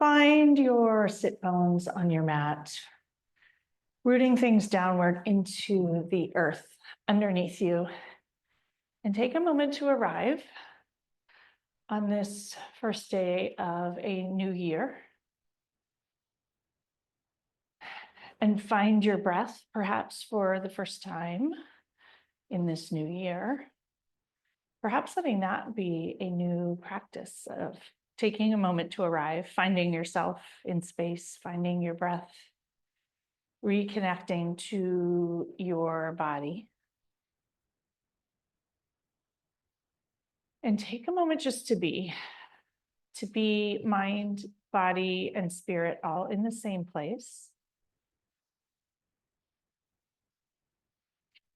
Find your sit bones on your mat, rooting things downward into the earth underneath you. And take a moment to arrive on this first day of a new year. And find your breath, perhaps for the first time in this new year. Perhaps letting that be a new practice of taking a moment to arrive, finding yourself in space, finding your breath, reconnecting to your body. And take a moment just to be mind, body, and spirit all in the same place.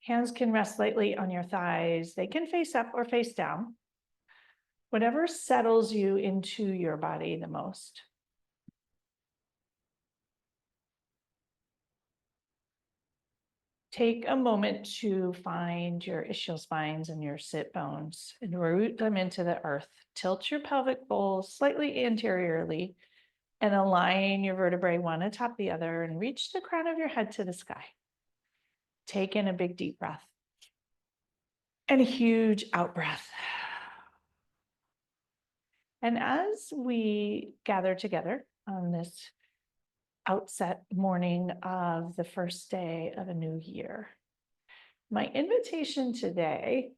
Hands can rest lightly on your thighs. They can face up or face down. Whatever settles you into your body the most. Take a moment to find your ischial spines and your sit bones and root them into the earth. Tilt your pelvic bowl slightly anteriorly and align your vertebrae one atop the other and reach the crown of your head to the sky. Take in a big deep breath and a huge out breath. And as we gather together on this outset morning of the first day of a new year, my invitation today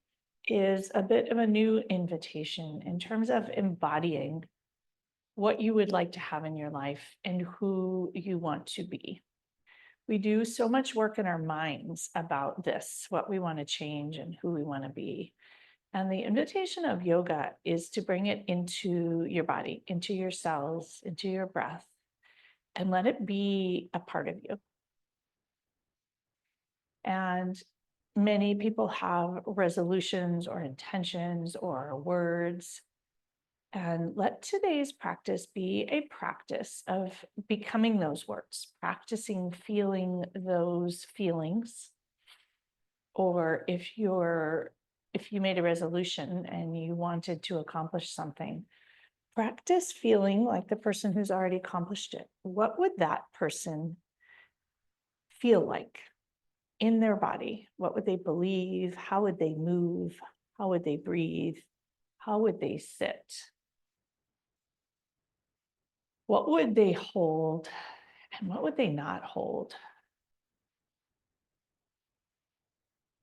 is a bit of a new invitation in terms of embodying what you would like to have in your life and who you want to be. We do so much work in our minds about this, what we want to change and who we want to be. And the invitation of yoga is to bring it into your body, into your cells, into your breath, and let it be a part of you. And many people have resolutions or intentions or words. And let today's practice be a practice of becoming those words, practicing feeling those feelings. Or if you made a resolution and you wanted to accomplish something, practice feeling like the person who's already accomplished it. What would that person feel like in their body? What would they believe? How would they move? How would they breathe? How would they sit? What would they hold? And what would they not hold?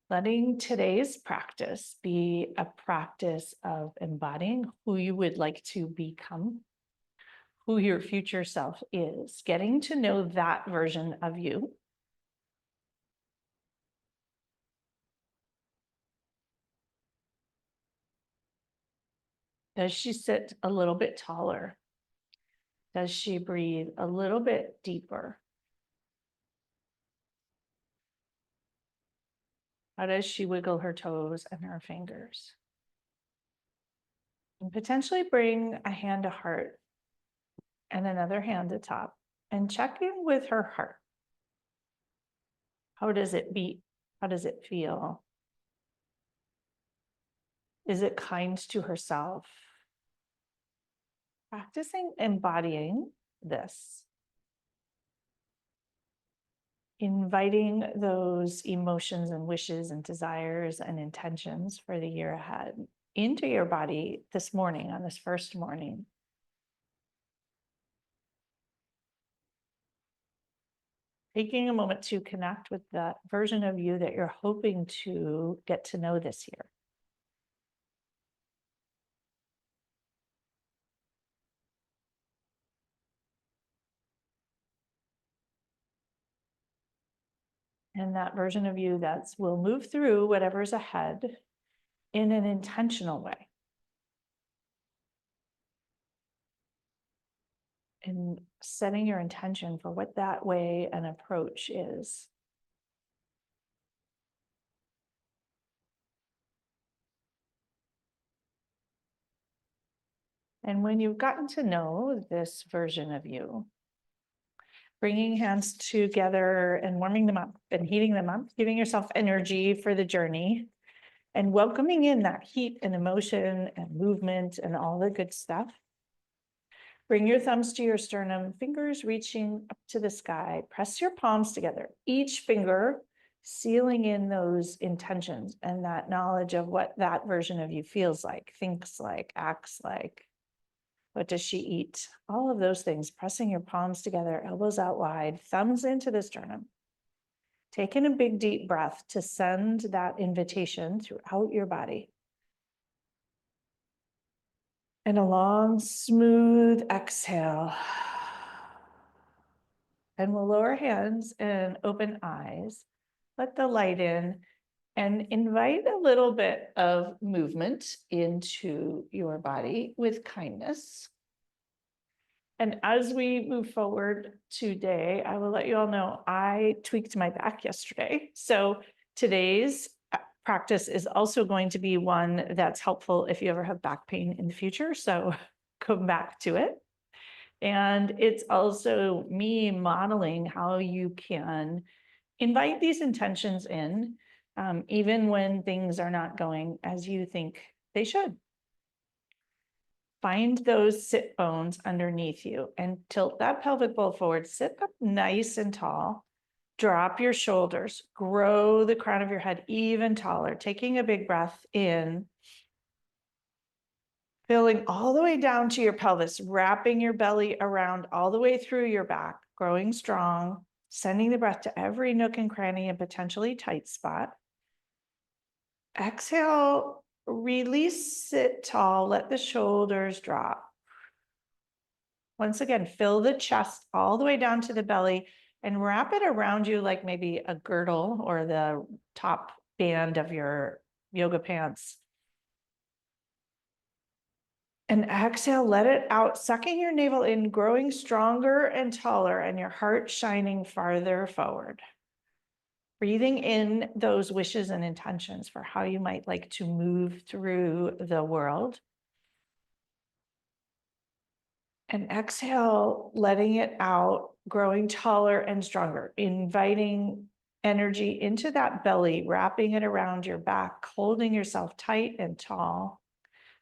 Letting today's practice be a practice of embodying who you would like to become, who your future self is, getting to know that version of you. Does she sit a little bit taller? Does she breathe a little bit deeper? How does she wiggle her toes and her fingers? And potentially bring a hand to heart and another hand to top and check in with her heart. How does it beat? How does it feel? Is it kind to herself? Practicing embodying this. Inviting those emotions and wishes and desires and intentions for the year ahead into your body this morning, on this first morning. Taking a moment to connect with that version of you that you're hoping to get to know this year. And that version of you that will move through whatever's ahead in an intentional way. And setting your intention for what that way and approach is. And when you've gotten to know this version of you, bringing hands together and warming them up and heating them up, giving yourself energy for the journey, and welcoming in that heat and emotion and movement and all the good stuff. Bring your thumbs to your sternum, fingers reaching up to the sky. Press your palms together, each finger sealing in those intentions and that knowledge of what that version of you feels like, thinks like, acts like. What does she eat? All of those things, pressing your palms together, elbows out wide, thumbs into the sternum. Taking a big deep breath to send that invitation throughout your body. And a long, smooth exhale. And we'll lower hands and open eyes. Let the light in and invite a little bit of movement into your body with kindness. And as we move forward today, I will let you all know I tweaked my back yesterday. So today's practice is also going to be one that's helpful if you ever have back pain in the future. So come back to it. And it's also me modeling how you can invite these intentions in, even when things are not going as you think they should. Find those sit bones underneath you and tilt that pelvic bowl forward. Sit up nice and tall. Drop your shoulders. Grow the crown of your head even taller. Taking a big breath in. Filling all the way down to your pelvis, wrapping your belly around all the way through your back, growing strong, sending the breath to every nook and cranny and potentially tight spot. Exhale, release, sit tall, let the shoulders drop. Once again, fill the chest all the way down to the belly and wrap it around you like maybe a girdle or the top band of your yoga pants. And exhale, let it out, sucking your navel in, growing stronger and taller, and your heart shining farther forward. Breathing in those wishes and intentions for how you might like to move through the world. And exhale, letting it out, growing taller and stronger, inviting energy into that belly, wrapping it around your back, holding yourself tight and tall,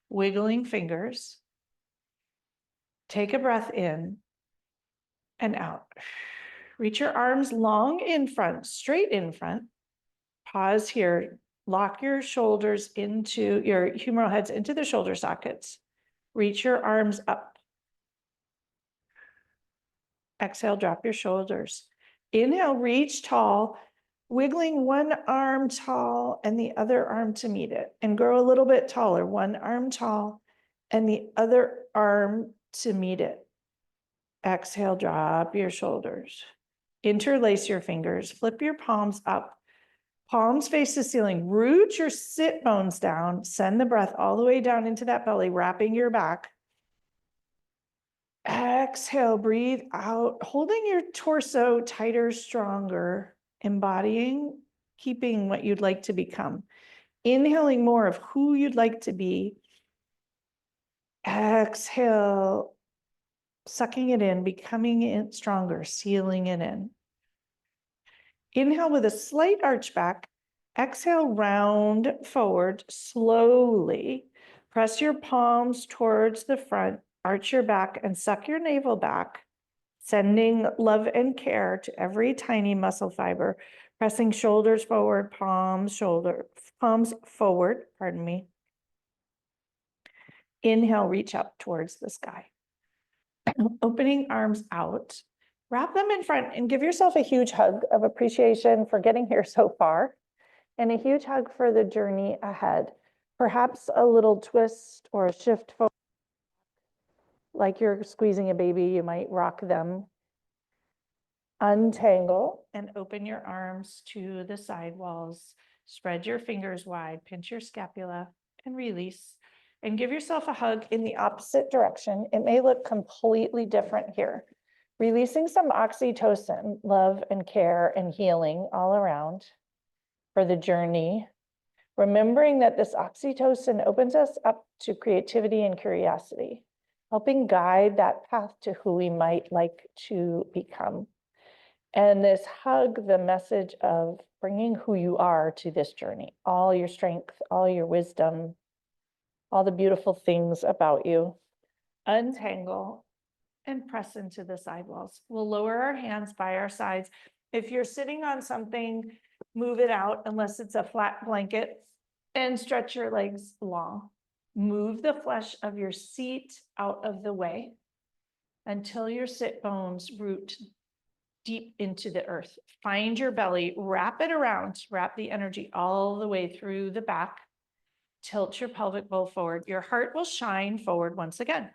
wiggling fingers. Take a breath in and out. Reach your arms long in front, straight in front. Pause here. Lock your shoulders into your humeral heads into the shoulder sockets. Reach your arms up. Exhale, drop your shoulders. Inhale, reach tall, wiggling one arm tall and the other arm to meet it, and grow a little bit taller. One arm tall and the other arm to meet it. Exhale, drop your shoulders. Interlace your fingers, flip your palms up. Palms face the ceiling. Root your sit bones down. Send the breath all the way down into that belly, wrapping your back. Exhale, breathe out, holding your torso tighter, stronger, embodying, keeping what you'd like to become. Inhaling more of who you'd like to be. Exhale, sucking it in, becoming it stronger, sealing it in. Inhale with a slight arch back. Exhale, round forward slowly. Press your palms towards the front, arch your back, and suck your navel back, sending love and care to every tiny muscle fiber. Pressing shoulders forward, palms forward, pardon me. Inhale, reach up towards the sky. Opening arms out. Wrap them in front and give yourself a huge hug of appreciation for getting here so far, and a huge hug for the journey ahead. Perhaps a little twist or a shift forward. Like you're squeezing a baby, you might rock them. Untangle and open your arms to the side walls. Spread your fingers wide, pinch your scapula, and release. And give yourself a hug in the opposite direction. It may look completely different here. Releasing some oxytocin, love and care and healing all around for the journey. Remembering that this oxytocin opens us up to creativity and curiosity, helping guide that path to who we might like to become. And this hug, the message of bringing who you are to this journey, all your strength, all your wisdom, all the beautiful things about you. Untangle and press into the side walls. We'll lower our hands by our sides. If you're sitting on something, move it out unless it's a flat blanket, and stretch your legs long. Move the flesh of your seat out of the way until your sit bones root deep into the earth. Find your belly, wrap it around, wrap the energy all the way through the back. Tilt your pelvic bowl forward. Your heart will shine forward once again.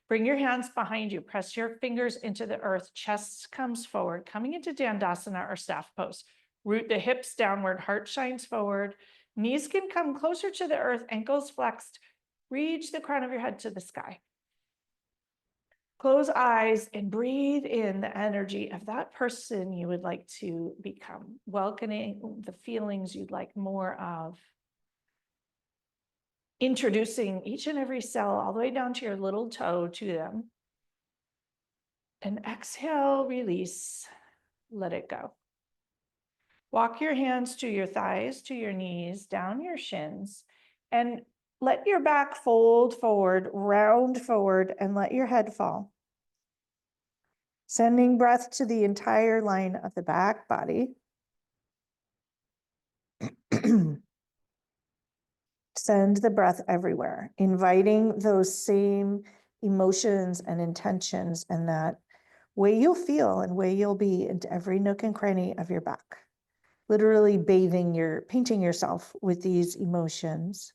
Bring your hands behind you. Press your fingers into the earth. Chest comes forward, coming into Dandasana or staff pose. Root the hips downward. Heart shines forward. Knees can come closer to the earth. Ankles flexed. Reach the crown of your head to the sky. Close eyes and breathe in the energy of that person you would like to become. Welcoming the feelings you'd like more of. Introducing each and every cell all the way down to your little toe to them. And exhale, release, let it go. Walk your hands to your thighs, to your knees, down your shins, and let your back fold forward, round forward, and let your head fall. Sending breath to the entire line of the back body. Send the breath everywhere, inviting those same emotions and intentions and that way you'll feel and way you'll be into every nook and cranny of your back. Literally painting yourself with these emotions.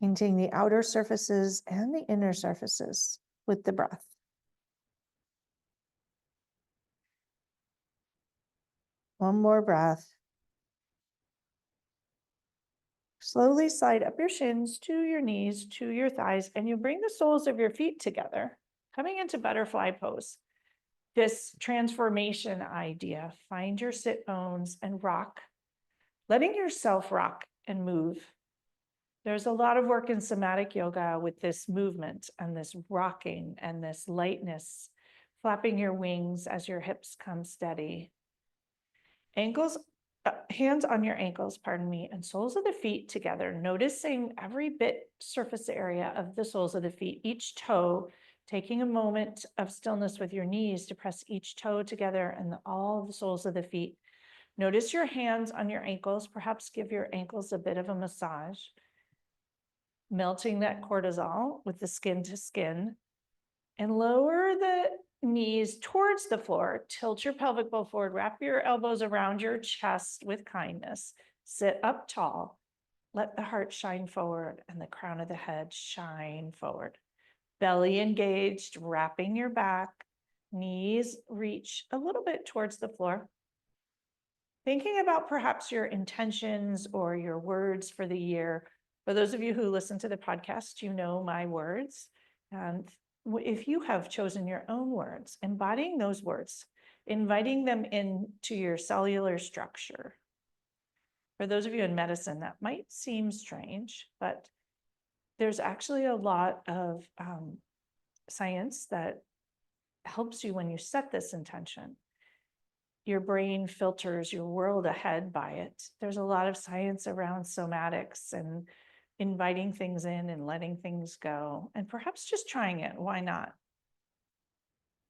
Painting the outer surfaces and the inner surfaces with the breath. One more breath. Slowly slide up your shins to your knees, to your thighs, and you bring the soles of your feet together, coming into butterfly pose. This transformation idea, find your sit bones and rock, letting yourself rock and move. There's a lot of work in somatic yoga with this movement and this rocking and this lightness, flapping your wings as your hips come steady. Hands on your ankles, pardon me, and soles of the feet together, noticing every bit surface area of the soles of the feet, each toe, taking a moment of stillness with your knees to press each toe together and all the soles of the feet. Notice your hands on your ankles, perhaps give your ankles a bit of a massage, melting that cortisol with the skin to skin, and lower the knees towards the floor. Tilt your pelvic bowl forward. Wrap your elbows around your chest with kindness. Sit up tall. Let the heart shine forward and the crown of the head shine forward. Belly engaged, wrapping your back. Knees reach a little bit towards the floor. Thinking about perhaps your intentions or your words for the year. For those of you who listen to the podcast, you know my words. And if you have chosen your own words, embodying those words, inviting them into your cellular structure. For those of you in medicine, that might seem strange, but there's actually a lot of science that helps you when you set this intention. Your brain filters your world ahead by it. There's a lot of science around somatics and inviting things in and letting things go, and perhaps just trying it. Why not?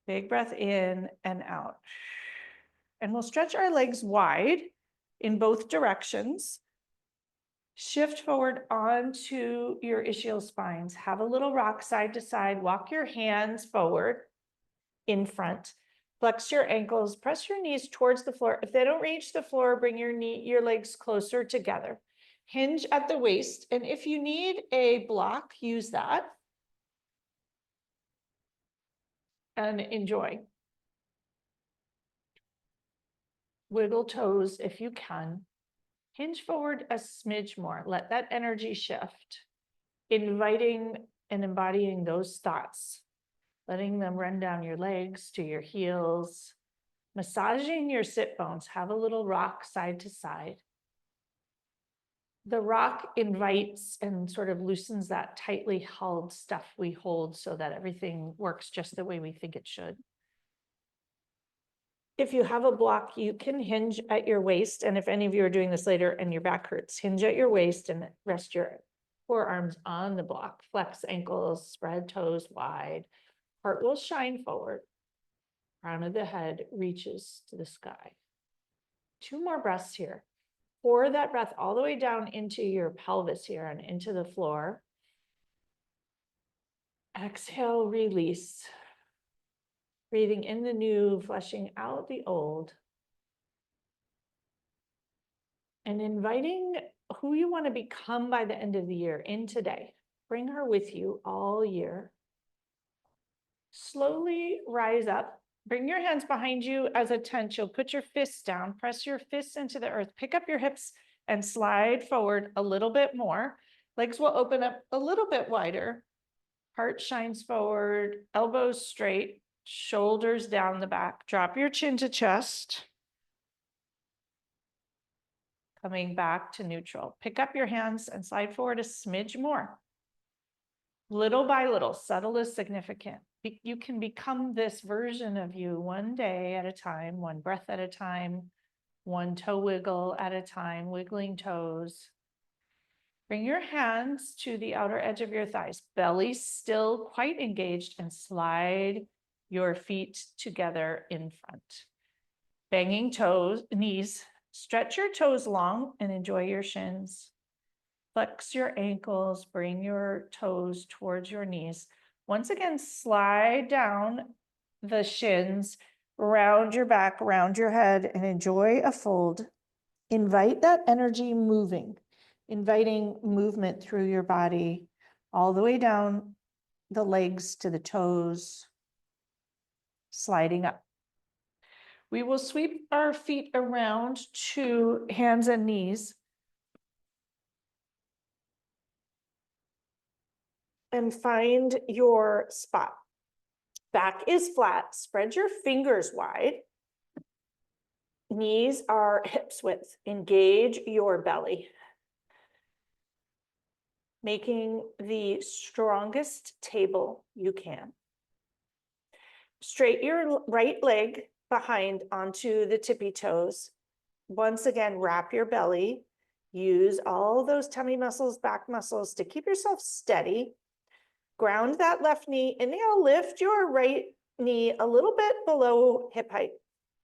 Big breath in and out. And we'll stretch our legs wide in both directions. Shift forward onto your ischial spines. Have a little rock side to side. Walk your hands forward in front. Flex your ankles. Press your knees towards the floor. If they don't reach the floor, bring your legs closer together. Hinge at the waist, and if you need a block, use that. And enjoy. Wiggle toes if you can. Hinge forward a smidge more. Let that energy shift. Inviting and embodying those thoughts. Letting them run down your legs to your heels. Massaging your sit bones. Have a little rock side to side. The rock invites and sort of loosens that tightly held stuff we hold so that everything works just the way we think it should. If you have a block, you can hinge at your waist. And if any of you are doing this later and your back hurts, hinge at your waist and rest your Forearms on the block, flex ankles, spread toes wide. Heart will shine forward. Crown of the head reaches to the sky. 2 more breaths here. Pour that breath all the way down into your pelvis here and into the floor. Exhale, release. Breathing in the new, flushing out the old. And inviting who you want to become by the end of the year in today. Bring her with you all year. Slowly rise up. Bring your hands behind you as a tension. You'll put your fists down, press your fists into the earth, pick up your hips and slide forward a little bit more. Legs will open up a little bit wider. Heart shines forward, elbows straight, shoulders down the back. Drop your chin to chest. Coming back to neutral. Pick up your hands and slide forward a smidge more. Little by little, subtle is significant. You can become this version of you one day at a time, one breath at a time, one toe wiggle at a time, wiggling toes. Bring your hands to the outer edge of your thighs, belly still quite engaged, and slide your feet together in front. Banging toes, knees, stretch your toes long and enjoy your shins. Flex your ankles, bring your toes towards your knees. Once again, slide down the shins, round your back, round your head, and enjoy a fold. Invite that energy moving, inviting movement through your body, all the way down the legs to the toes, sliding up. We will sweep our feet around to hands and knees. And find your spot. Back is flat, spread your fingers wide. Knees are hips width, engage your belly. Making the strongest table you can. Straight your right leg behind onto the tippy toes. Once again, wrap your belly. Use all those tummy muscles, back muscles to keep yourself steady. Ground that left knee. Inhale, lift your right knee a little bit below hip height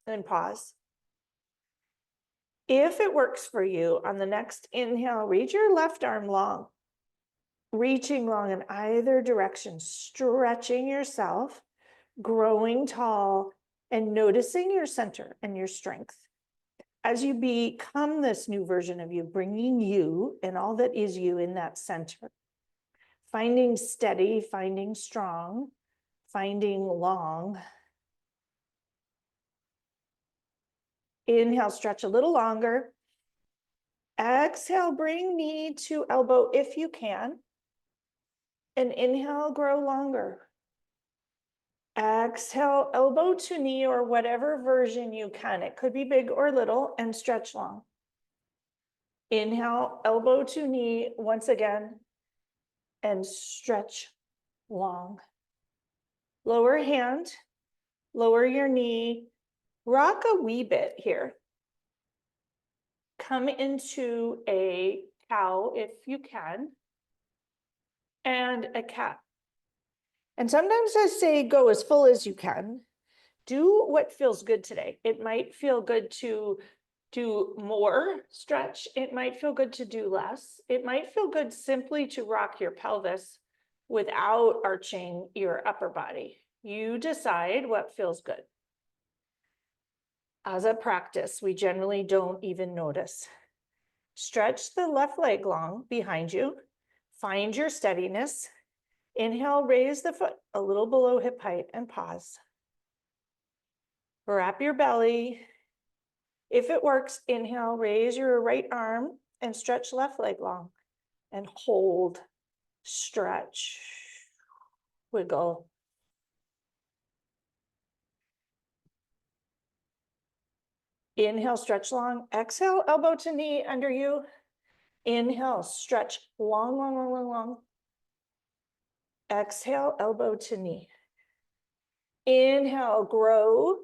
and pause. If it works for you, on the next inhale, reach your left arm long, reaching long in either direction, stretching yourself, growing tall, and noticing your center and your strength. As you become this new version of you, bringing you and all that is you in that center. Finding steady, finding strong, finding long. Inhale, stretch a little longer. Exhale, bring knee to elbow if you can. And inhale, grow longer. Exhale, elbow to knee or whatever version you can. It could be big or little, and stretch long. Inhale, elbow to knee once again. And stretch long. Lower hand, lower your knee, rock a wee bit here. Come into a cow if you can, and a cat. And sometimes I say go as full as you can. Do what feels good today. It might feel good to do more stretch. It might feel good to do less. It might feel good simply to rock your pelvis without arching your upper body. You decide what feels good. As a practice, we generally don't even notice. Stretch the left leg long behind you. Find your steadiness. Inhale, raise the foot a little below hip height and pause. Wrap your belly. If it works, inhale, raise your right arm and stretch left leg long and hold, stretch, wiggle. Inhale, stretch long. Exhale, elbow to knee under you. Inhale, stretch long, long, long, long, long. Exhale, elbow to knee. Inhale, grow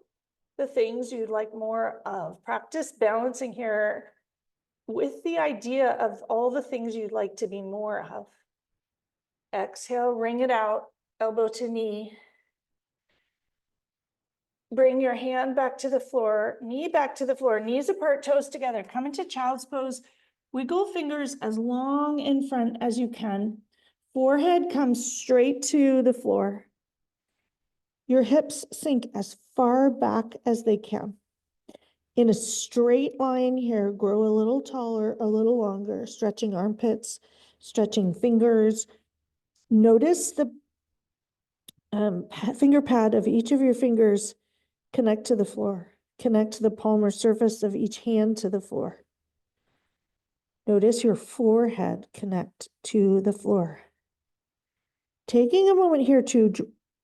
the things you'd like more of. Practice balancing here with the idea of all the things you'd like to be more of. Exhale, wring it out, elbow to knee. Bring your hand back to the floor, knee back to the floor, knees apart, toes together. Come into child's pose. Wiggle fingers as long in front as you can. Forehead comes straight to the floor. Your hips sink as far back as they can. In a straight line here, grow a little taller, a little longer, stretching armpits, stretching fingers. Notice the finger pad of each of your fingers connect to the floor. Connect the palmar surface of each hand to the floor. Notice your forehead connect to the floor. Taking a moment here to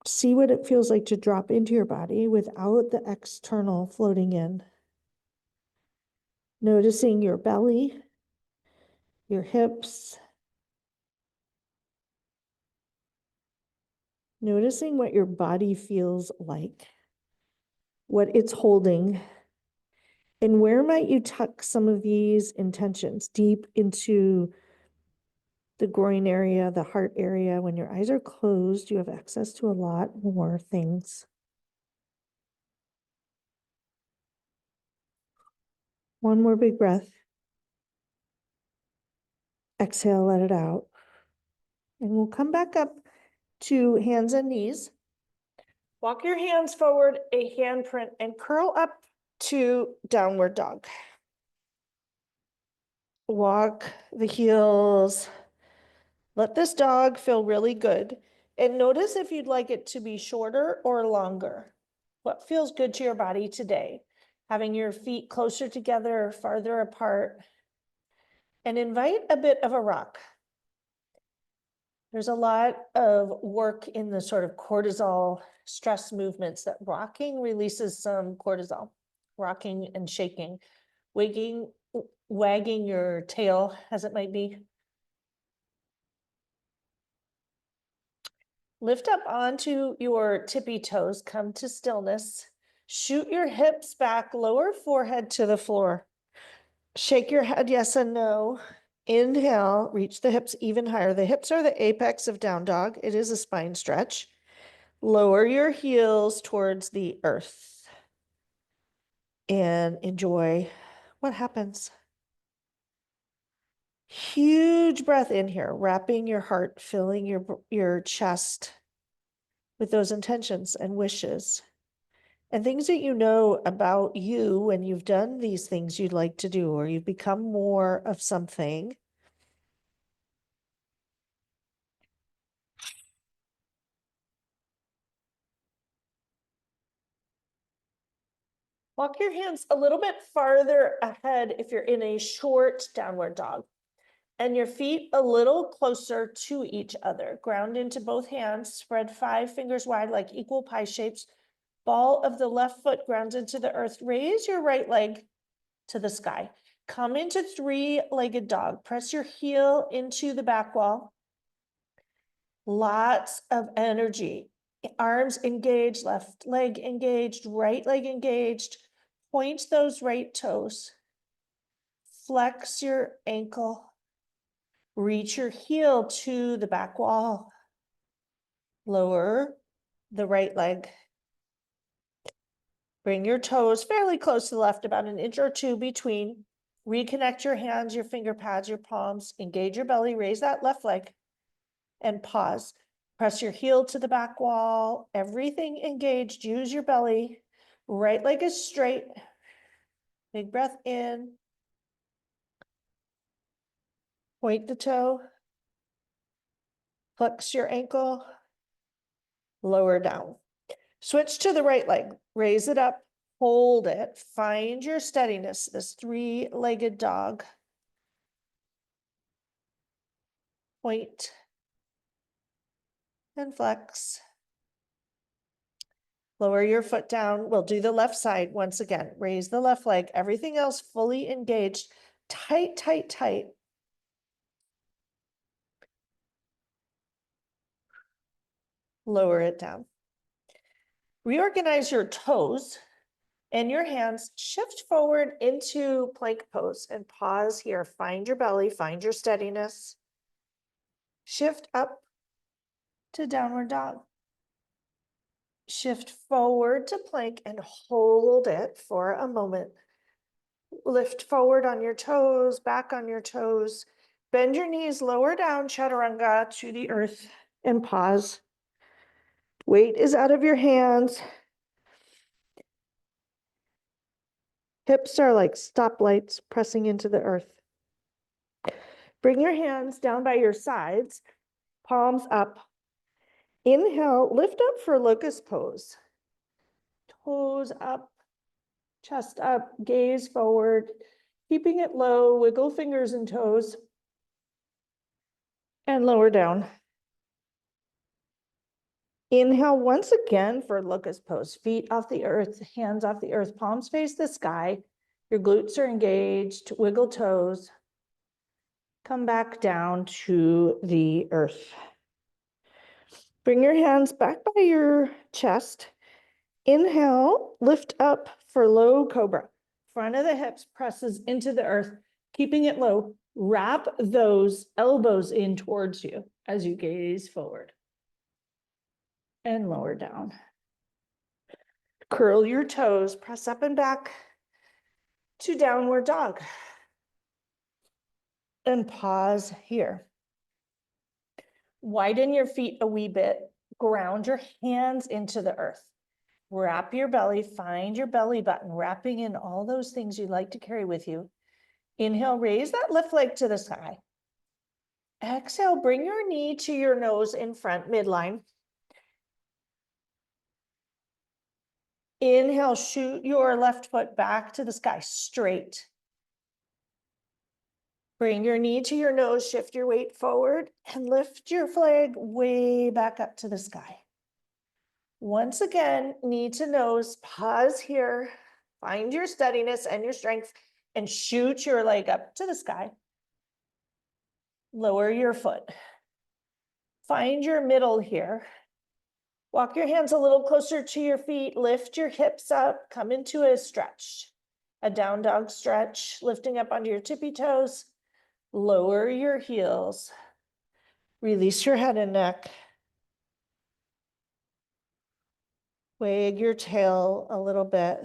see what it feels like to drop into your body without the external floating in. Noticing your belly, your hips. Noticing what your body feels like, what it's holding. And where might you tuck some of these intentions deep into the groin area, the heart area? When your eyes are closed, you have access to a lot more things. One more big breath. Exhale, let it out. And we'll come back up to hands and knees. Walk your hands forward, a handprint, and curl up to downward dog. Walk the heels. Let this dog feel really good. And notice if you'd like it to be shorter or longer. What feels good to your body today? Having your feet closer together, farther apart. And invite a bit of a rock. There's a lot of work in the sort of cortisol stress movements that rocking releases some cortisol, rocking and shaking, wagging your tail as it might be. Lift up onto your tippy toes, come to stillness. Shoot your hips back, lower forehead to the floor. Shake your head yes and no. Inhale, reach the hips even higher. The hips are the apex of down dog. It is a spine stretch. Lower your heels towards the earth and enjoy what happens. Huge breath in here, wrapping your heart, filling your chest with those intentions and wishes and things that you know about you when you've done these things you'd like to do, or you've become more of something. Walk your hands a little bit farther ahead if you're in a short downward dog, and your feet a little closer to each other. Ground into both hands, spread 5 fingers wide like equal pie shapes. Ball of the left foot grounds into the earth. Raise your right leg to the sky. Come into 3-legged dog. Press your heel into the back wall. Lots of energy. Arms engaged, left leg engaged, right leg engaged. Point those right toes. Flex your ankle. Reach your heel to the back wall. Lower the right leg. Bring your toes fairly close to the left, about an inch or two between. Reconnect your hands, your finger pads, your palms. Engage your belly, raise that left leg, and pause. Press your heel to the back wall. Everything engaged. Use your belly. Right leg is straight. Big breath in. Point the toe. Flex your ankle. Lower down. Switch to the right leg. Raise it up. Hold it. Find your steadiness. This 3-legged dog. Point and flex. Lower your foot down. We'll do the left side once again. Raise the left leg. Everything else fully engaged. Tight, tight, tight. Lower it down. Reorganize your toes and your hands shift forward into plank pose and pause here. Find your belly, find your steadiness. Shift up to downward dog. Shift forward to plank and hold it for a moment. Lift forward on your toes, back on your toes. Bend your knees, lower down, chaturanga to the earth, and pause. Weight is out of your hands. Hips are like stoplights pressing into the earth. Bring your hands down by your sides, palms up. Inhale, lift up for locust pose. Toes up, chest up, gaze forward, keeping it low, wiggle fingers and toes, and lower down. Inhale once again for locust pose. Feet off the earth, hands off the earth, palms face the sky. Your glutes are engaged, wiggle toes. Come back down to the earth. Bring your hands back by your chest. Inhale, lift up for low cobra. Front of the hips presses into the earth, keeping it low. Wrap those elbows in towards you as you gaze forward. And lower down. Curl your toes, press up and back to downward dog. And pause here. Widen your feet a wee bit. Ground your hands into the earth. Wrap your belly, find your belly button, wrapping in all those things you'd like to carry with you. Inhale, raise that left leg to the sky. Exhale, bring your knee to your nose in front, midline. Inhale, shoot your left foot back to the sky, straight. Bring your knee to your nose, shift your weight forward, and lift your flag way back up to the sky. Once again, knee to nose, pause here, find your steadiness and your strength, and shoot your leg up to the sky. Lower your foot. Find your middle here. Walk your hands a little closer to your feet, lift your hips up, come into a stretch, a down dog stretch, lifting up onto your tippy toes. Lower your heels. Release your head and neck. Wag your tail a little bit.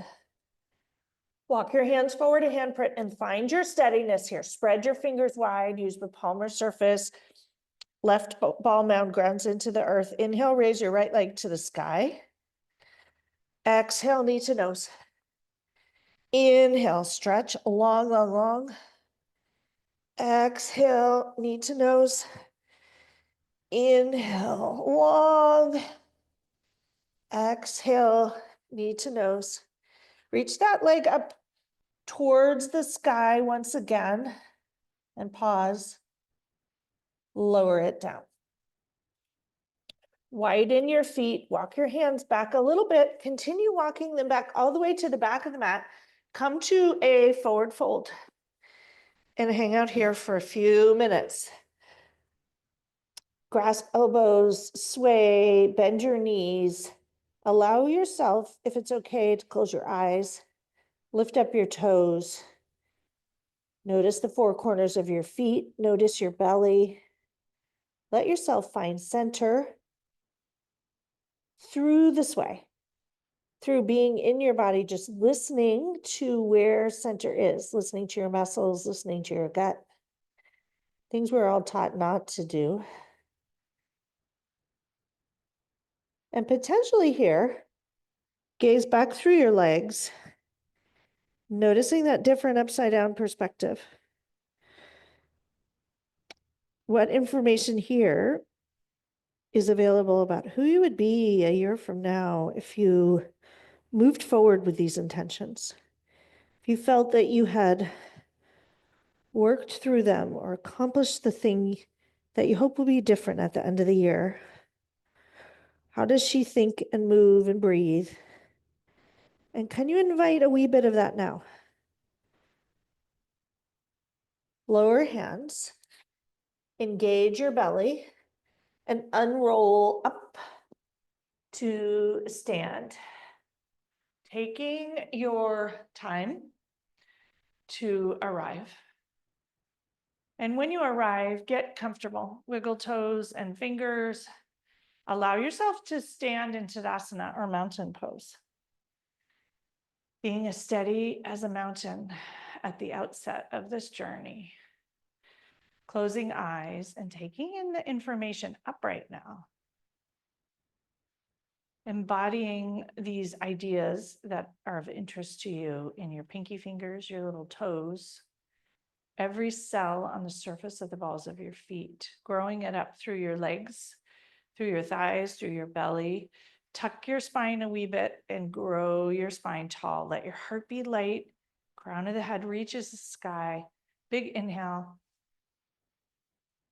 Walk your hands forward a handprint and find your steadiness here. Spread your fingers wide, use the palmar surface. Left ball mound grounds into the earth. Inhale, raise your right leg to the sky. Exhale, knee to nose. Inhale, stretch long, long, long. Exhale, knee to nose. Inhale, long. Exhale, knee to nose. Reach that leg up towards the sky once again and pause. Lower it down. Widen your feet, walk your hands back a little bit, continue walking them back all the way to the back of the mat. Come to a forward fold and hang out here for a few minutes. Grasp elbows, sway, bend your knees. Allow yourself, if it's okay, to close your eyes. Lift up your toes. Notice the four corners of your feet. Notice your belly. Let yourself find center through the sway, through being in your body, just listening to where center is, listening to your muscles, listening to your gut. Things we're all taught not to do. And potentially here, gaze back through your legs, noticing that different upside down perspective. What information here is available about who you would be a year from now if you moved forward with these intentions? If you felt that you had worked through them or accomplished the thing that you hope will be different at the end of the year, how does she think and move and breathe? And can you invite a wee bit of that now? Lower hands, engage your belly, and unroll up to stand. taking your time to arrive. And when you arrive, get comfortable, wiggle toes and fingers. Allow yourself to stand in Tadasana or mountain pose. Being as steady as a mountain at the outset of this journey. Closing eyes and taking in the information upright now. Embodying these ideas that are of interest to you in your pinky fingers, your little toes, every cell on the surface of the balls of your feet, growing it up through your legs, through your thighs, through your belly. Tuck your spine a wee bit and grow your spine tall. Let your heart be light. Crown of the head reaches the sky. Big inhale.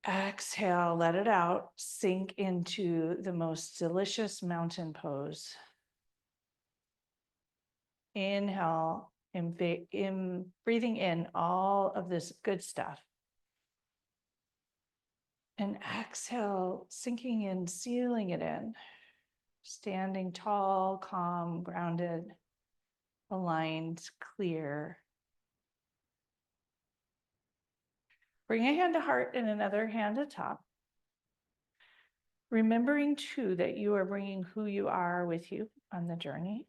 Exhale, let it out. Sink into the most delicious mountain pose. Inhale, breathing in all of this good stuff. And exhale, sinking in, sealing it in. Standing tall, calm, grounded, aligned, clear. Bring a hand to heart and another hand to top. Remembering too that you are bringing who you are with you on the journey.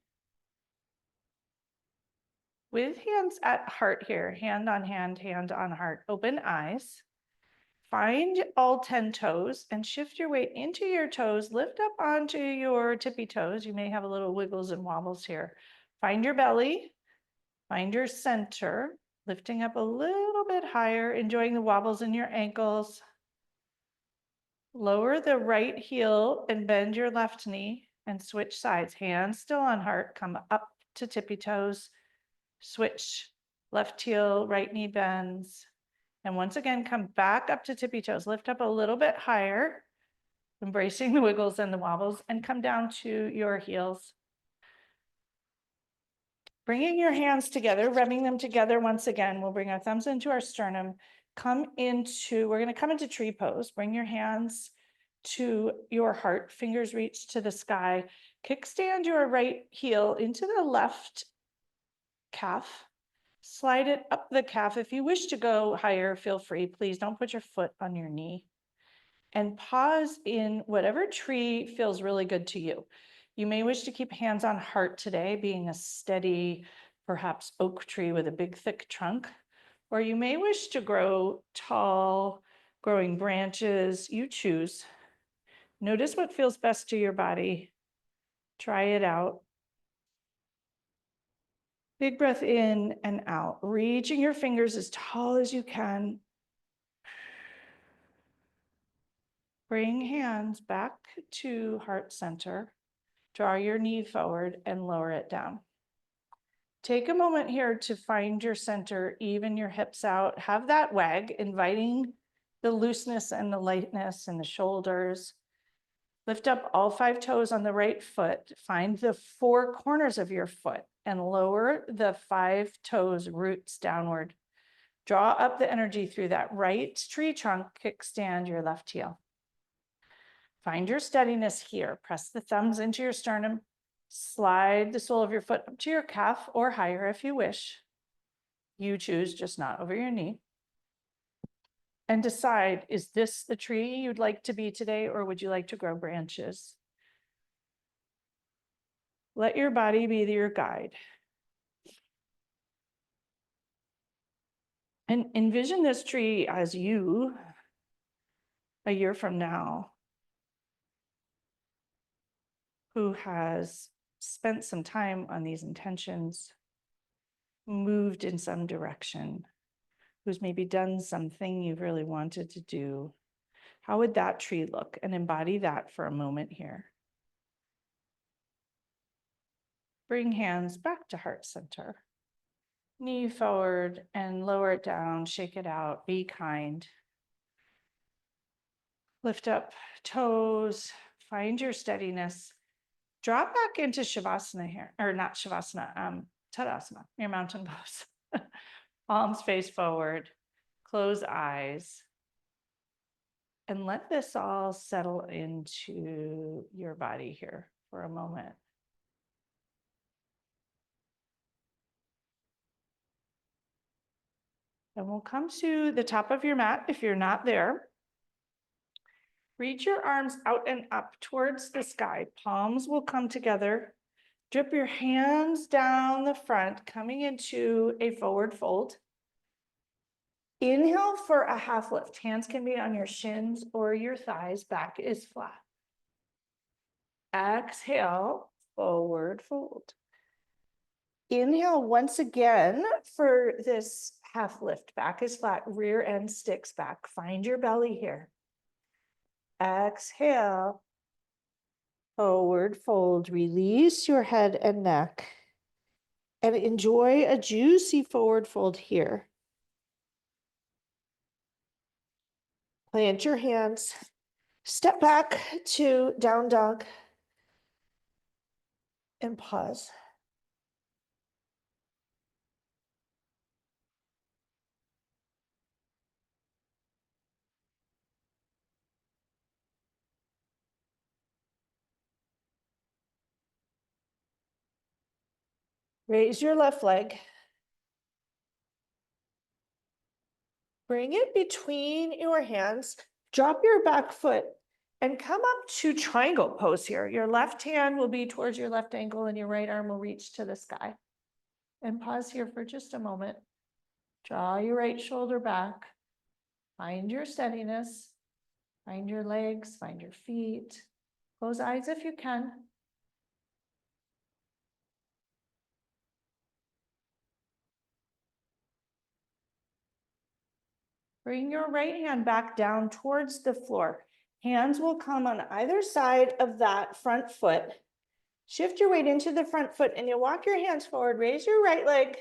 With hands at heart here, hand on heart, open eyes. Find all 10 toes and shift your weight into your toes. Lift up onto your tippy toes. You may have a little wiggles and wobbles here. Find your belly, find your center, lifting up a little bit higher, enjoying the wobbles in your ankles. Lower the right heel and bend your left knee and switch sides. Hands still on heart, come up to tippy toes. Switch, left heel, right knee bends. And once again, come back up to tippy toes. Lift up a little bit higher, embracing the wiggles and the wobbles, and come down to your heels. Bringing your hands together, rubbing them together once again. We'll bring our thumbs into our sternum. We're going to come into tree pose. Bring your hands to your heart, fingers reach to the sky. Kickstand your right heel into the left calf. Slide it up the calf. If you wish to go higher, feel free. Please don't put your foot on your knee. And pause in whatever tree feels really good to you. You may wish to keep hands on heart today, being a steady, perhaps oak tree with a big, thick trunk. Or you may wish to grow tall, growing branches. You choose. Notice what feels best to your body. Try it out. Big breath in and out, reaching your fingers as tall as you can. Bring hands back to heart center. Draw your knee forward and lower it down. Take a moment here to find your center, even your hips out. Have that wag, inviting the looseness and the lightness in the shoulders. Lift up all 5 toes on the right foot. Find the 4 corners of your foot and lower the 5 toes roots downward. Draw up the energy through that right tree trunk, kickstand your left heel. Find your steadiness here. Press the thumbs into your sternum. Slide the sole of your foot up to your calf or higher if you wish. You choose, just not over your knee. And decide, is this the tree you'd like to be today, or would you like to grow branches? Let your body be your guide. And envision this tree as you a year from now, who has spent some time on these intentions, moved in some direction, who's maybe done something you've really wanted to do. How would that tree look? And embody that for a moment here. Bring hands back to heart center. Knee forward and lower it down, shake it out, be kind. Lift up toes, find your steadiness. Drop back into Shavasana here, or not Shavasana, Tadasana, your mountain pose. Palms face forward, close eyes, and let this all settle into your body here for a moment. And we'll come to the top of your mat if you're not there. Reach your arms out and up towards the sky. Palms will come together. Drip your hands down the front, coming into a forward fold. Inhale for a half lift. Hands can be on your shins or your thighs. Back is flat. Exhale, forward fold. Inhale once again for this half lift. Back is flat, rear end sticks back. Find your belly here. Exhale, forward fold. Release your head and neck. And enjoy a juicy forward fold here. Plant your hands. Step back to down dog. And pause. Raise your left leg. Bring it between your hands. Drop your back foot and come up to triangle pose here. Your left hand will be towards your left ankle and your right arm will reach to the sky. And pause here for just a moment. Draw your right shoulder back. Find your steadiness. Find your legs, find your feet. Close eyes if you can. Bring your right hand back down towards the floor. Hands will come on either side of that front foot. Shift your weight into the front foot and you'll walk your hands forward. Raise your right leg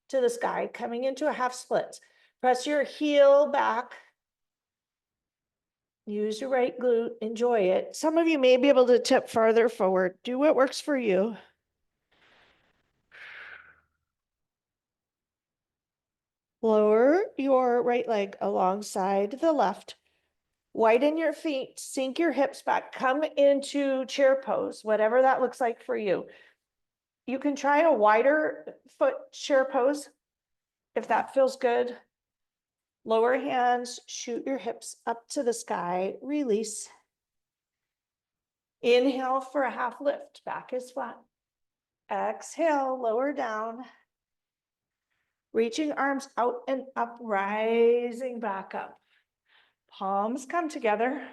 to the sky, coming into a half split. Press your heel back. Use your right glute. Enjoy it. Some of you may be able to tip farther forward. Do what works for you. Lower your right leg alongside the left. Widen your feet, sink your hips back, come into chair pose, whatever that looks like for you. You can try a wider foot chair pose if that feels good. Lower hands, shoot your hips up to the sky, release. Inhale for a half lift, back is flat. Exhale, lower down. Reaching arms out and up, rising back up. Palms come together.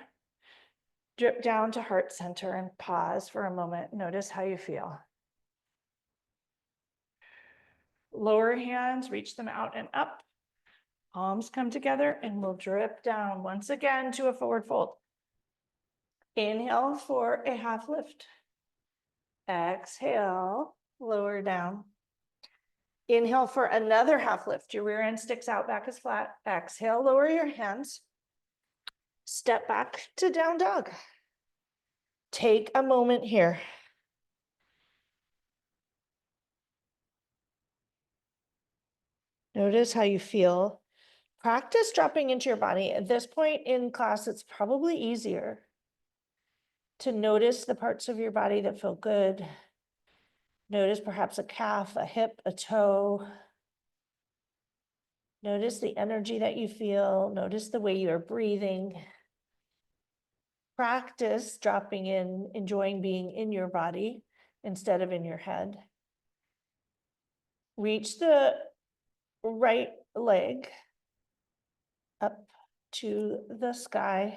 Drip down to heart center and pause for a moment. Notice how you feel. Lower hands, reach them out and up. Palms come together and we'll drip down once again to a forward fold. Inhale for a half lift. Exhale, lower down. Inhale for another half lift. Your rear end sticks out, back is flat. Exhale, lower your hands. Step back to down dog. Take a moment here. Notice how you feel. Practice dropping into your body. At this point in class, it's probably easier to notice the parts of your body that feel good. Notice perhaps a calf, a hip, a toe. Notice the energy that you feel. Notice the way you're breathing. Practice dropping in, enjoying being in your body instead of in your head. Reach the right leg up to the sky.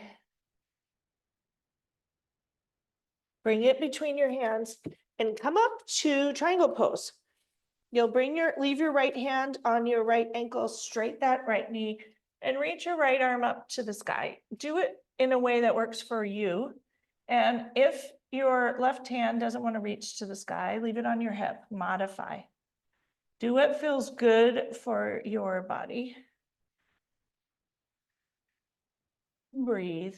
Bring it between your hands and come up to triangle pose. You'll leave your right hand on your right ankle, straight that right knee, and reach your right arm up to the sky. Do it in a way that works for you. And if your left hand doesn't want to reach to the sky, leave it on your hip, modify. Do what feels good for your body. Breathe.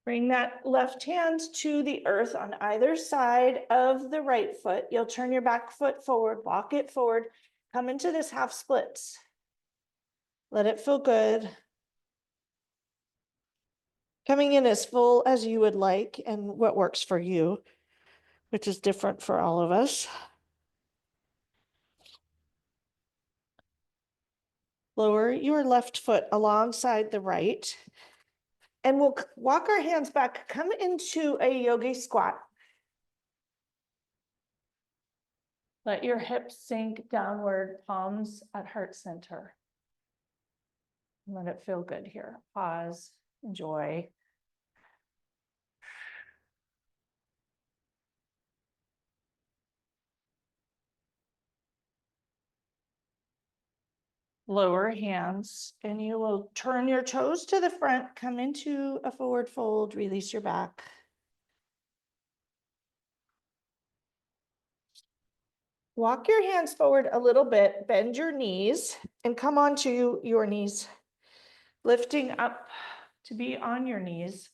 Bring that left hand to the earth on either side of the right foot. You'll turn your back foot forward, walk it forward, come into this half splits. Let it feel good. Coming in as full as you would like and what works for you, which is different for all of us. Lower your left foot alongside the right. And we'll walk our hands back, come into a yogi squat. Let your hips sink downward, palms at heart center. Let it feel good here. Pause, enjoy. Lower hands, and you will turn your toes to the front, come into a forward fold, release your back. Walk your hands forward a little bit, bend your knees, and come onto your knees. Lifting up to be on your knees.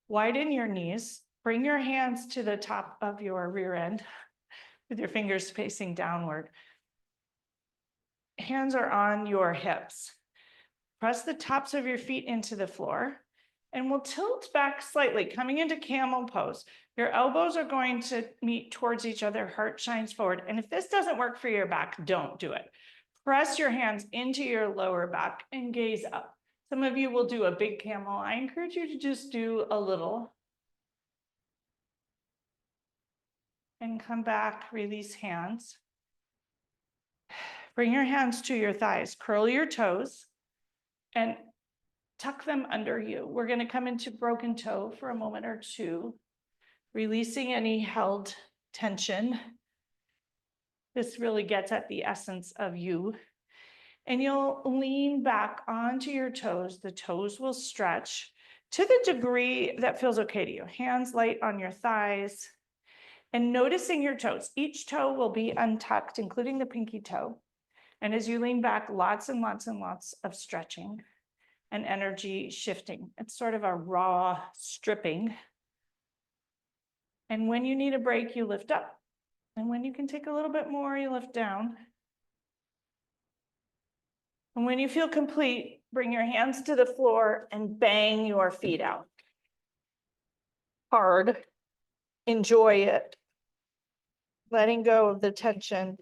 Widen your knees. Bring your hands to the top of your rear end with your fingers facing downward. Hands are on your hips. Press the tops of your feet into the floor, and we'll tilt back slightly, coming into camel pose. Your elbows are going to meet towards each other, heart shines forward. And if this doesn't work for your back, don't do it. Press your hands into your lower back and gaze up. Some of you will do a big camel. I encourage you to just do a little. And come back, release hands. Bring your hands to your thighs, curl your toes, and tuck them under you. We're going to come into broken toe for a moment or two, releasing any held tension. This really gets at the essence of you. And you'll lean back onto your toes. The toes will stretch to the degree that feels okay to you. Hands light on your thighs. And noticing your toes. Each toe will be untucked, including the pinky toe. And as you lean back, lots and lots and lots of stretching and energy shifting. It's sort of a raw stripping. And when you need a break, you lift up. And when you can take a little bit more, you lift down. And when you feel complete, bring your hands to the floor and bang your feet out. Hard. Enjoy it. Letting go of the tension.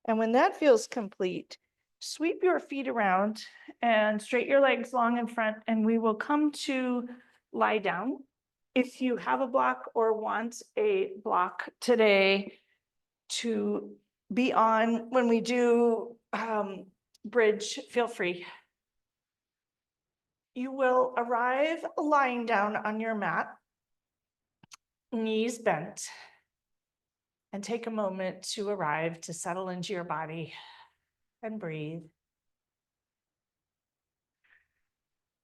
And when that feels complete, sweep your feet around and straighten your legs long in front, and we will come to lie down. If you have a block or want a block today to be on when we do bridge, feel free. You will arrive lying down on your mat, knees bent, and take a moment to arrive to settle into your body and breathe.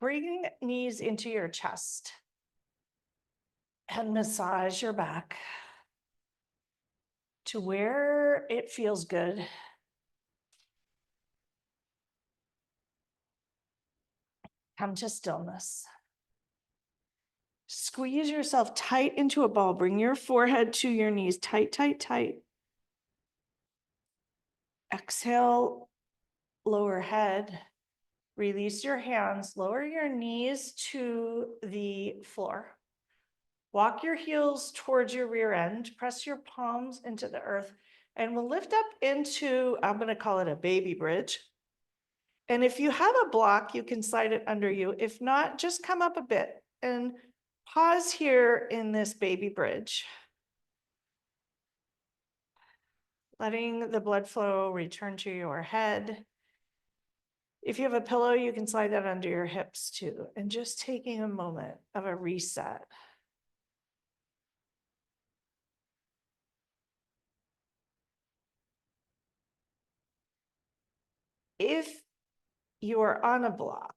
Bring knees into your chest and massage your back to where it feels good. Come to stillness. Squeeze yourself tight into a ball. Bring your forehead to your knees. Tight, tight, tight. Exhale, lower head. Release your hands. Lower your knees to the floor. Walk your heels towards your rear end. Press your palms into the earth. And we'll lift up into, I'm going to call it a baby bridge. And if you have a block, you can slide it under you. If not, just come up a bit and pause here in this baby bridge. Letting the blood flow return to your head. If you have a pillow, you can slide that under your hips too. And just taking a moment of a reset. If you are on a block,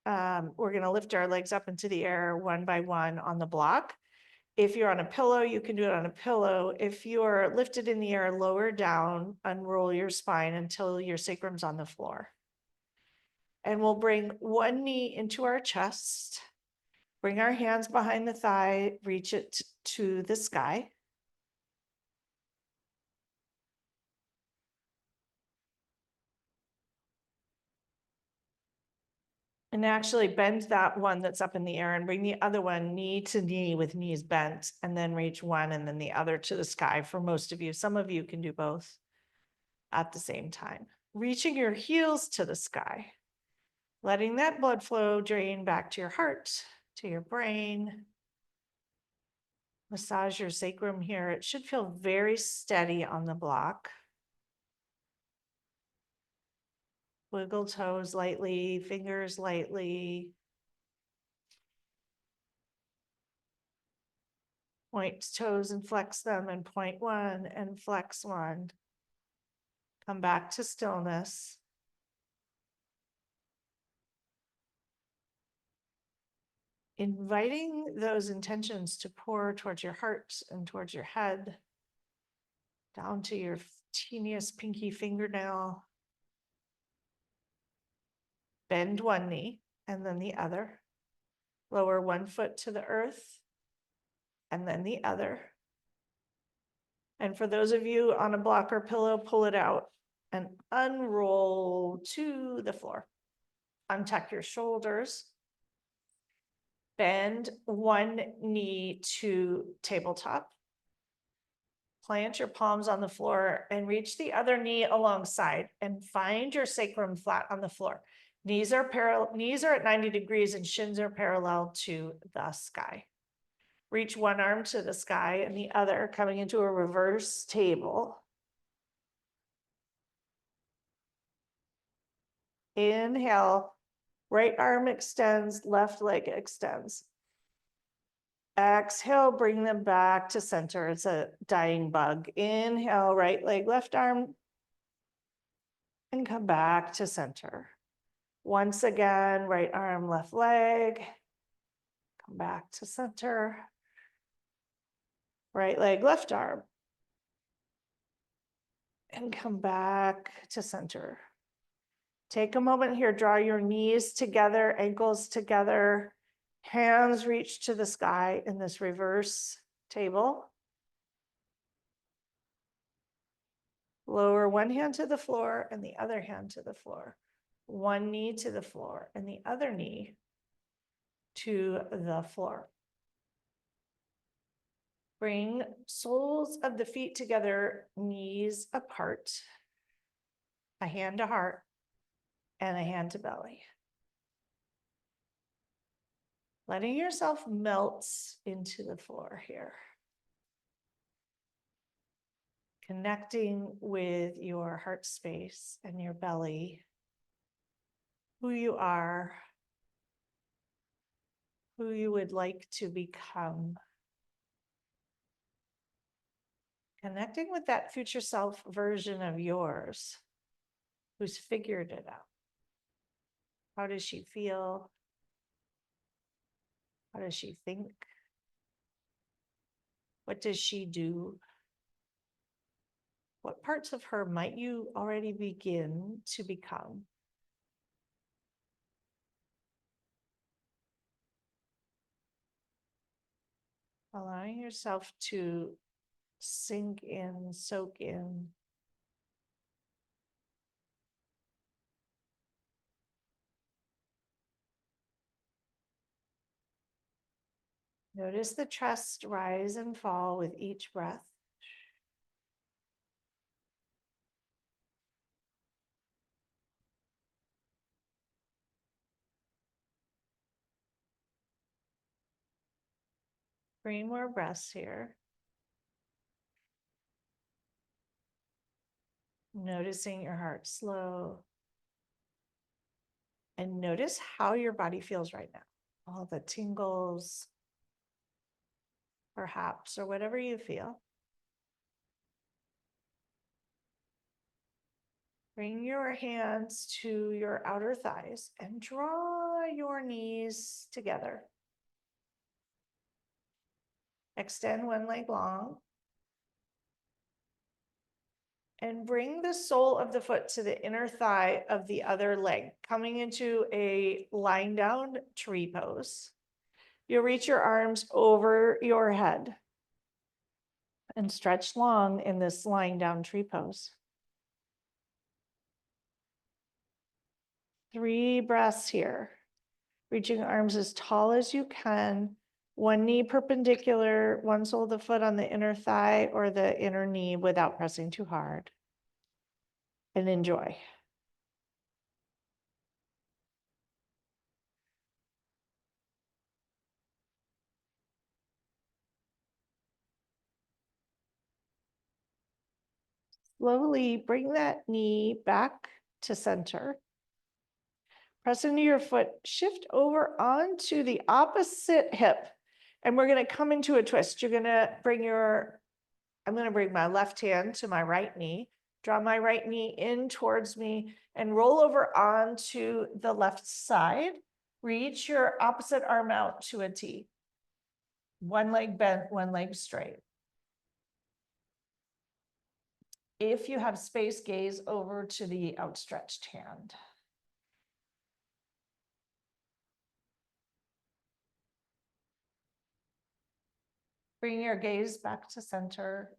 we're going to lift our legs up into the air one by one on the block. If you're on a pillow, you can do it on a pillow. If you're lifted in the air, lower down, unroll your spine until your sacrum's on the floor. And we'll bring one knee into our chest, bring our hands behind the thigh, reach it to the sky. And actually bend that one that's up in the air and bring the other one knee to knee with knees bent, and then reach one and then the other to the sky for most of you. Some of you can do both at the same time. reaching your heels to the sky, letting that blood flow drain back to your heart, to your brain. Massage your sacrum here. It should feel very steady on the block. Wiggle toes lightly, fingers lightly. Point toes and flex them, and point one and flex one. Come back to stillness. Inviting those intentions to pour towards your heart and towards your head, down to your teeniest pinky fingernail. Bend one knee and then the other. Lower one foot to the earth and then the other. And for those of you on a block or pillow, pull it out and unroll to the floor. Untuck your shoulders. Bend one knee to tabletop. Plant your palms on the floor and reach the other knee alongside and find your sacrum flat on the floor. Knees are at 90 degrees and shins are parallel to the sky. Reach one arm to the sky and the other coming into a reverse table. Inhale, right arm extends, left leg extends. Exhale, bring them back to center. It's a dying bug. Inhale, right leg, left arm, and come back to center. Once again, right arm, left leg, come back to center. Right leg, left arm, and come back to center. Take a moment here, draw your knees together, ankles together, hands reach to the sky in this reverse table. Lower one hand to the floor and the other hand to the floor. One knee to the floor and the other knee to the floor. Bring soles of the feet together, knees apart, a hand to heart and a hand to belly. Letting yourself melt into the floor here. Connecting with your heart space and your belly, who you are, who you would like to become. Connecting with that future self version of yours who's figured it out. How does she feel? How does she think? What does she do? What parts of her might you already begin to become? Allowing yourself to sink in, soak in. Notice the chest rise and fall with each breath. Three more breaths here. Noticing your heart slow. And notice how your body feels right now. All the tingles, perhaps, or whatever you feel. Bring your hands to your outer thighs and draw your knees together. Extend one leg long. And bring the sole of the foot to the inner thigh of the other leg, coming into a lying down tree pose. You'll reach your arms over your head and stretch long in this lying down tree pose. 3 breaths here. Reaching arms as tall as you can. One knee perpendicular, one sole of the foot on the inner thigh or the inner knee without pressing too hard. And enjoy. Slowly bring that knee back to center. Press into your foot, shift over onto the opposite hip. And we're going to come into a twist. You're going to I'm going to bring my left hand to my right knee, draw my right knee in towards me, and roll over onto the left side. Reach your opposite arm out to a T. One leg bent, one leg straight. If you have space, gaze over to the outstretched hand. Bring your gaze back to center.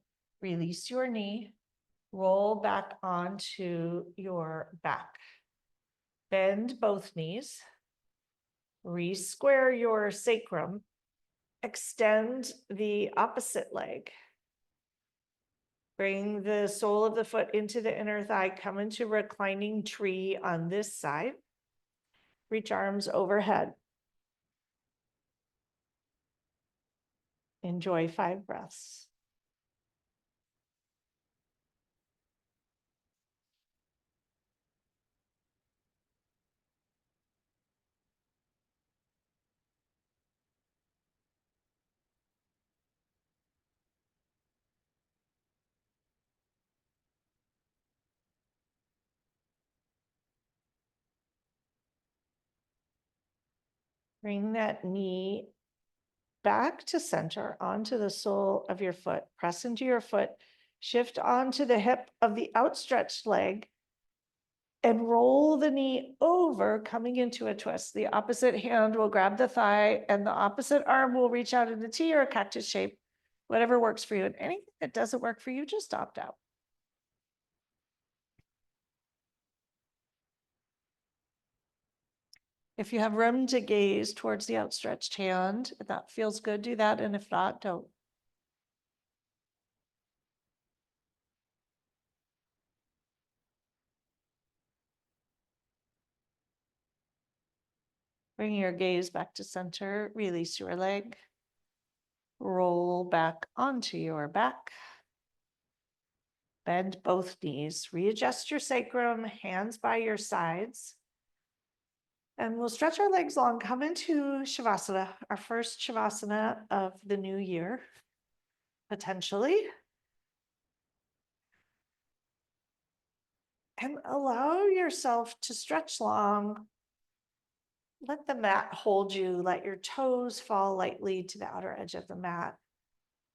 Release your knee. Roll back onto your back. Bend both knees. Re-square your sacrum. Extend the opposite leg. Bring the sole of the foot into the inner thigh. Come into reclining tree on this side. Reach arms overhead. Enjoy 5 breaths. Bring that knee back to center onto the sole of your foot. Press into your foot. Shift onto the hip of the outstretched leg and roll the knee over, coming into a twist. The opposite hand will grab the thigh and the opposite arm will reach out in a T or a cactus shape, whatever works for you. And anything that doesn't work for you, just opt out. If you have room to gaze towards the outstretched hand, if that feels good, do that. And if not, don't. Bring your gaze back to center, release your leg, roll back onto your back, bend both knees, readjust your sacrum, hands by your sides, and we'll stretch our legs long, come into Shavasana, our first Shavasana of the new year, potentially. And allow yourself to stretch long. Let the mat hold you. Let your toes fall lightly to the outer edge of the mat.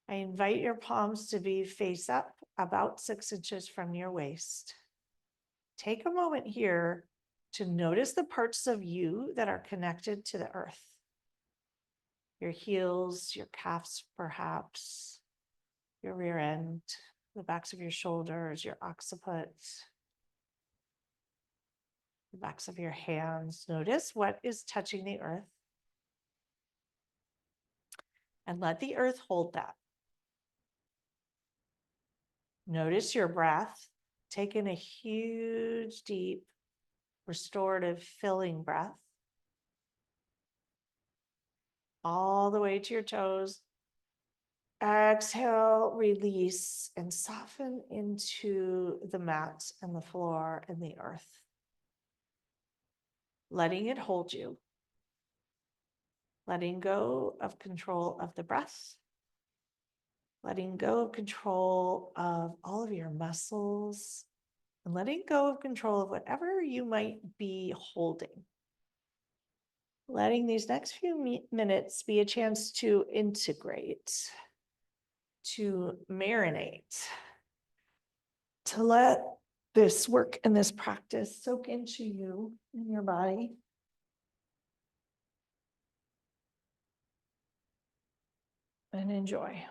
I invite your palms to be face up, about 6 inches from your waist. Take a moment here to notice the parts of you that are connected to the earth. Your heels, your calves, perhaps, your rear end, the backs of your shoulders, your occiput, the backs of your hands. Notice what is touching the earth. And let the earth hold that. Notice your breath. Take in a huge, deep, restorative, filling breath. All the way to your toes. Exhale, release, and soften into the mat and the floor and the earth. Letting it hold you. Letting go of control of the breath. Letting go of control of all of your muscles. And letting go of control of whatever you might be holding. Letting these next few minutes be a chance to integrate, to marinate, to let this work and this practice soak into you and your body. And enjoy.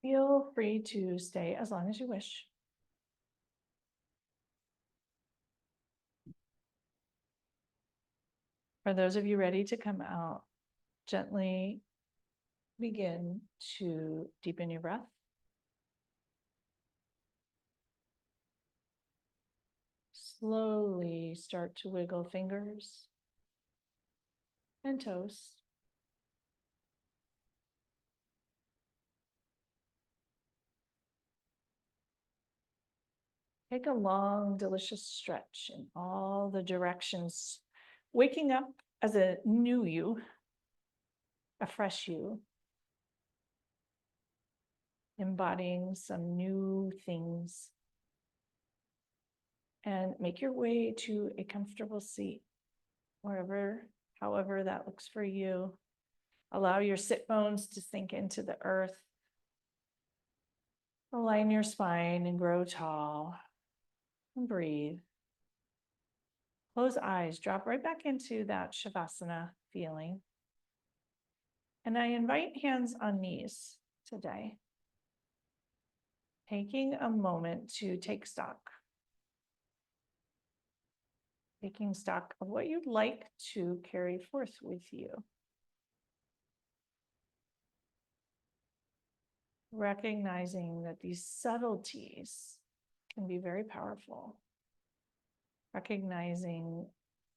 Feel free to stay as long as you wish. For those of you ready to come out, gently begin to deepen your breath. Slowly start to wiggle fingers and toes. Take a long, delicious stretch in all the directions, waking up as a new you, a fresh you, embodying some new things. And make your way to a comfortable seat, wherever, however that looks for you. Allow your sit bones to sink into the earth. Align your spine and grow tall. And breathe. Close eyes, drop right back into that Shavasana feeling. And I invite hands on knees today. Taking a moment to take stock. Taking stock of what you'd like to carry forth with you. Recognizing that these subtleties can be very powerful. Recognizing,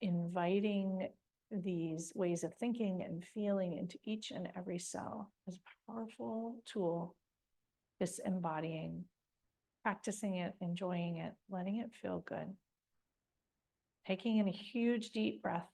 inviting these ways of thinking and feeling into each and every cell is a powerful tool. This embodying, practicing it, enjoying it, letting it feel good. Taking in a huge deep breath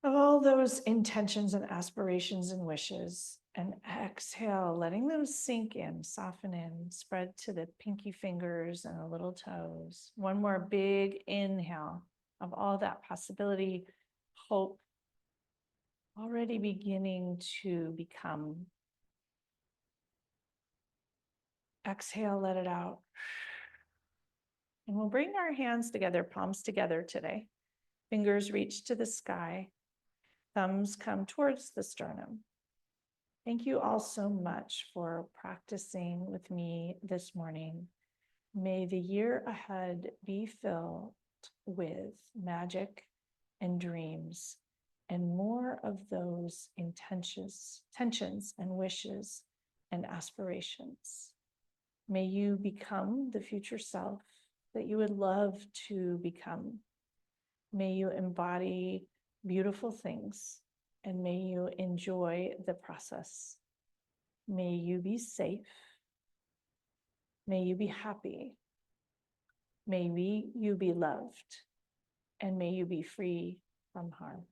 of all those intentions and aspirations and wishes, and exhale, letting them sink in, soften in, spread to the pinky fingers and the little toes. One more big inhale of all that possibility, hope, already beginning to become. Exhale, let it out. And we'll bring our hands together, palms together today. Fingers reach to the sky. Thumbs come towards the sternum. Thank you all so much for practicing with me this morning. May the year ahead be filled with magic and dreams and more of those tensions and wishes and aspirations. May you become the future self that you would love to become. May you embody beautiful things, and may you enjoy the process. May you be safe. May you be happy. May you be loved, and may you be free from harm.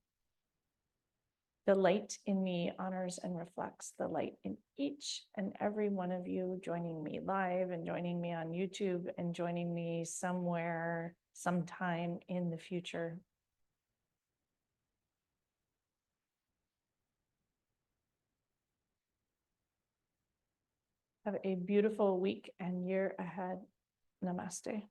The light in me honors and reflects the light in each and every one of you joining me live and joining me on YouTube and joining me somewhere, sometime in the future. Have a beautiful week and year ahead. Namaste.